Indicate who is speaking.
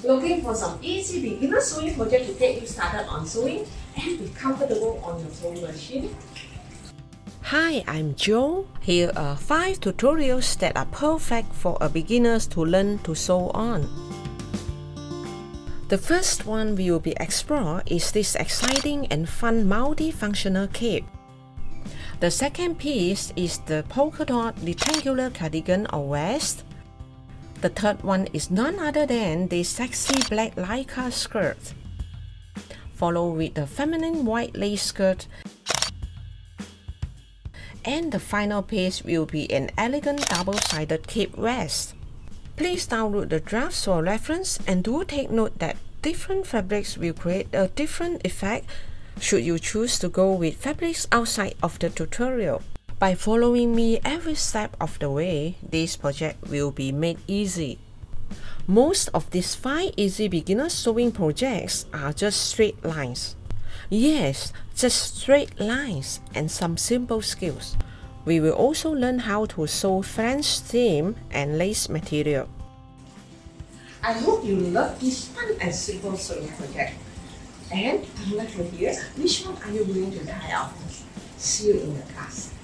Speaker 1: Looking for some easy beginner sewing project to get you started on sewing and be comfortable on your sewing machine?
Speaker 2: Hi, I'm Joe. Here are 5 tutorials that are perfect for beginners to learn to sew on. The first one we will be exploring is this exciting and fun multifunctional cape. The second piece is the polka dot rectangular cardigan or vest. The third one is none other than the sexy black lycra skirt, followed with the feminine white lace skirt. And the final piece will be an elegant double-sided cape vest. Please download the drafts for reference and do take note that different fabrics will create a different effect should you choose to go with fabrics outside of the tutorial. By following me every step of the way, this project will be made easy. Most of these 5 easy beginner sewing projects are just straight lines. Yes, just straight lines and some simple skills. We will also learn how to sew French seam and lace material.
Speaker 1: I hope you love this fun and simple sewing project. And I'd like to hear which one are you going to try out? See you in the class.